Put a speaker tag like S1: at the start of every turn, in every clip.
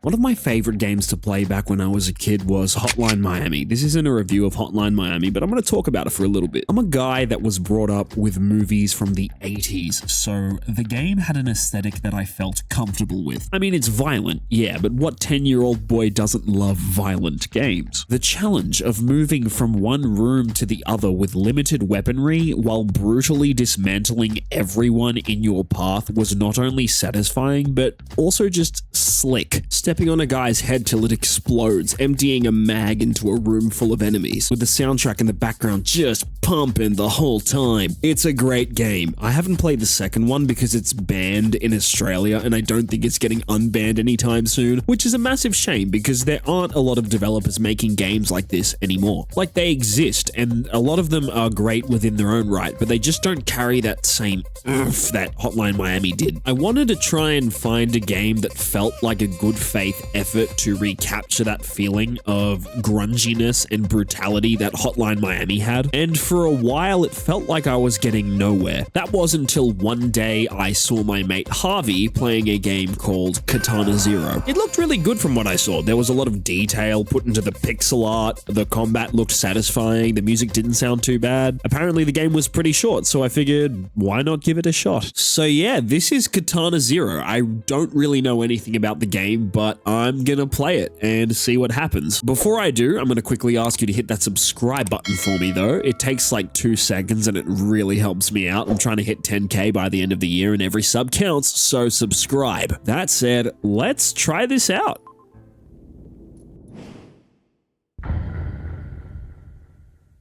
S1: One of my favorite games to play back when I was a kid was Hotline Miami. This isn't a review of Hotline Miami, but I'm going to talk about it for a little bit. I'm a guy that was brought up with movies from the 80s, so the game had an aesthetic that I felt comfortable with. I mean, it's violent, yeah, but what 10-year-old boy doesn't love violent games? The challenge of moving from one room to the other with limited weaponry while brutally dismantling everyone in your path was not only satisfying, but also just slick. Stepping on a guy's head till it explodes, emptying a mag into a room full of enemies, with the soundtrack in the background just pumping the whole time. It's a great game. I haven't played the second one because it's banned in Australia, and I don't think it's getting unbanned anytime soon, which is a massive shame because there aren't a lot of developers making games like this anymore. Like, they exist, and a lot of them are great within their own right, but they just don't carry that same oomph that Hotline Miami did. I wanted to try and find a game that felt like a good faith effort to recapture that feeling of grunginess and brutality that Hotline Miami had, and for a while it felt like I was getting nowhere. That was until one day I saw my mate Harvey playing a game called Katana Zero. It looked really good from what I saw. There was a lot of detail put into the pixel art, the combat looked satisfying, the music didn't sound too bad. Apparently the game was pretty short, so I figured, why not give it a shot? So yeah, this is Katana Zero. I don't really know anything about the game, but I'm gonna play it and see what happens. Before I do, I'm gonna quickly ask you to hit that subscribe button for me though. It takes like 2 seconds and it really helps me out. I'm trying to hit 10K by the end of the year and every sub counts, so subscribe. That said, let's try this out.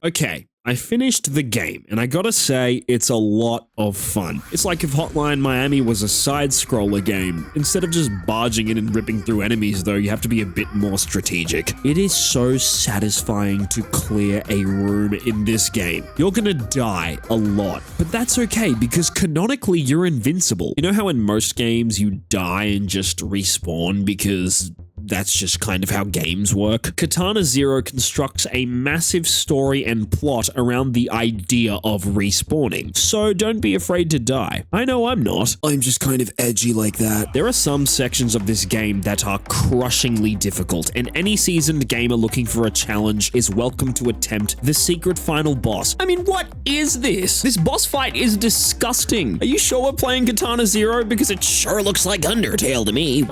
S1: Okay, I finished the game, and I gotta say, it's a lot of fun. It's like if Hotline Miami was a side-scroller game. Instead of just barging in and ripping through enemies, though, you have to be a bit more strategic. It is so satisfying to clear a room in this game. You're gonna die a lot, but that's okay, because canonically, you're invincible. You know how in most games you die and just respawn because that's just kind of how games work? Katana Zero constructs a massive story and plot around the idea of respawning, so don't be afraid to die. I know I'm not. I'm just kind of edgy like that. There are some sections of this game that are crushingly difficult, and any seasoned gamer looking for a challenge is welcome to attempt the secret final boss. I mean, what is this? This boss fight is disgusting. Are you sure we're playing Katana Zero? Because it sure looks like Undertale to me.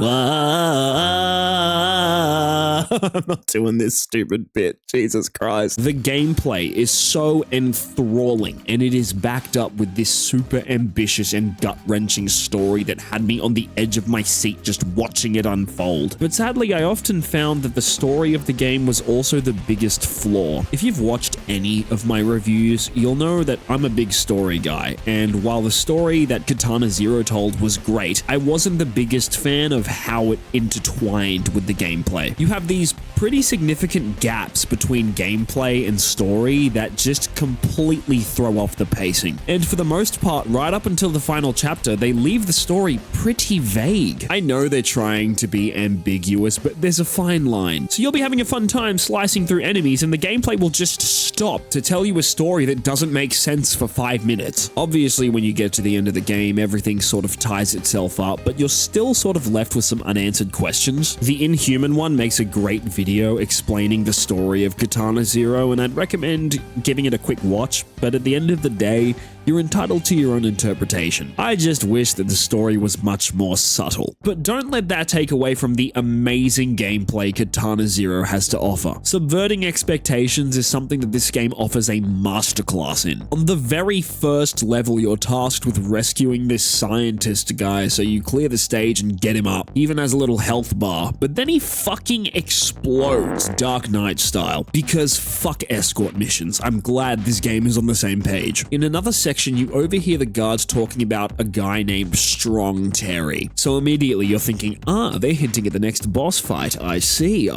S1: I'm not doing this stupid bit. Jesus Christ. The gameplay is so enthralling, and it is backed up with this super ambitious and gut-wrenching story that had me on the edge of my seat just watching it unfold. But sadly, I often found that the story of the game was also the biggest flaw. If you've watched any of my reviews, you'll know that I'm a big story guy, and while the story that Katana Zero told was great, I wasn't the biggest fan of how it intertwined with the gameplay. You have these pretty significant gaps between gameplay and story that just completely throw off the pacing. And for the most part, right up until the final chapter, they leave the story pretty vague. I know they're trying to be ambiguous, but there's a fine line. So you'll be having a fun time slicing through enemies, and the gameplay will just stop to tell you a story that doesn't make sense for 5 minutes. Obviously, when you get to the end of the game, everything sort of ties itself up, but you're still sort of left with some unanswered questions. The Inhuman one makes a great video explaining the story of Katana Zero, and I'd recommend giving it a quick watch, but at the end of the day, you're entitled to your own interpretation. I just wish that the story was much more subtle. But don't let that take away from the amazing gameplay Katana Zero has to offer. Subverting expectations is something that this game offers a masterclass in. On the very first level, you're tasked with rescuing this scientist guy, so you clear the stage and get him up. He even has a little health bar, but then he fucking explodes Dark Knight style, because fuck escort missions. I'm glad this game is on the same page. In another section, you overhear the guards talking about a guy named Strong Terry. So immediately you're thinking, they're hinting at the next boss fight. I see.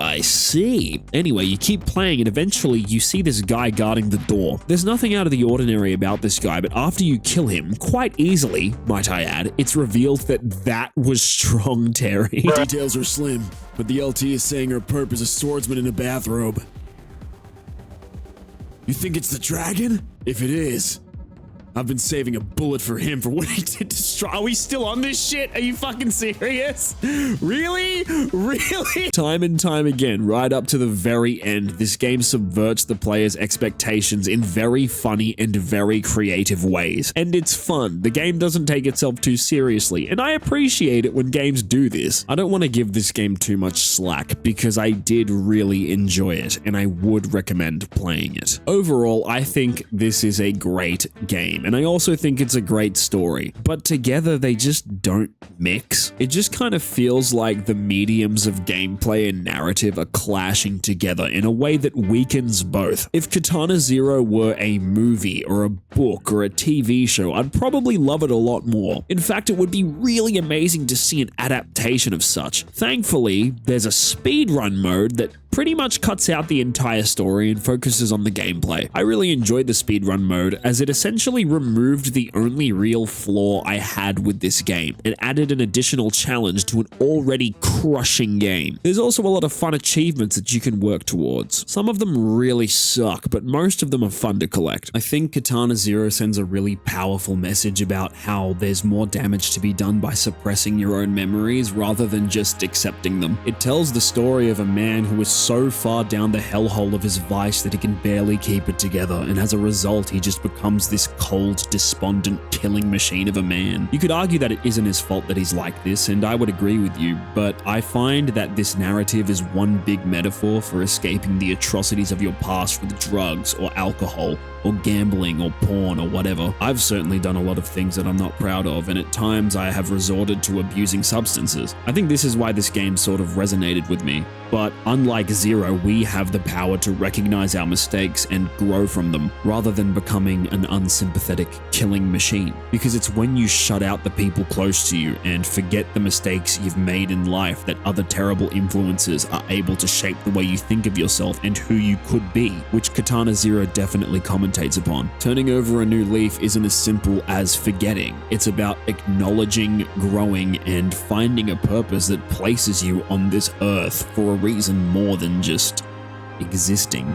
S1: Anyway, you keep playing and eventually you see this guy guarding the door. There's nothing out of the ordinary about this guy, but after you kill him, quite easily, might I add, it's revealed that was Strong Terry.
S2: Details are slim, but the LT is saying her perp is a swordsman in a bathrobe. You think it's the dragon? If it is, I've been saving a bullet for him for what he did to
S1: Are we still on this shit? Are you fucking serious? Really? Really? Time and time again, right up to the very end, this game subverts the player's expectations in very funny and very creative ways. And it's fun. The game doesn't take itself too seriously, and I appreciate it when games do this. I don't want to give this game too much slack because I did really enjoy it, and I would recommend playing it. Overall, I think this is a great game, and I also think it's a great story, but together they just don't mix. It just kind of feels like the mediums of gameplay and narrative are clashing together in a way that weakens both. If Katana Zero were a movie or a book or a TV show, I'd probably love it a lot more. In fact, it would be really amazing to see an adaptation of such. Thankfully, there's a speedrun mode that pretty much cuts out the entire story and focuses on the gameplay. I really enjoyed the speedrun mode as it essentially removed the only real flaw I had with this game and added an additional challenge to an already crushing game. There's also a lot of fun achievements that you can work towards. Some of them really suck, but most of them are fun to collect. I think Katana Zero sends a really powerful message about how there's more damage to be done by suppressing your own memories rather than just accepting them. It tells the story of a man who is so far down the hellhole of his vice that he can barely keep it together, and as a result he just becomes this cold, despondent killing machine of a man. You could argue that it isn't his fault that he's like this, and I would agree with you, but I find that this narrative is one big metaphor for escaping the atrocities of your past with drugs or alcohol or gambling or porn or whatever. I've certainly done a lot of things that I'm not proud of, and at times I have resorted to abusing substances. I think this is why this game sort of resonated with me. But unlike Zero, we have the power to recognize our mistakes and grow from them, rather than becoming an unsympathetic killing machine. Because it's when you shut out the people close to you and forget the mistakes you've made in life that other terrible influences are able to shape the way you think of yourself and who you could be, which Katana Zero definitely commentates upon. Turning over a new leaf isn't as simple as forgetting. It's about acknowledging, growing, and finding a purpose that places you on this earth for a reason more than just existing.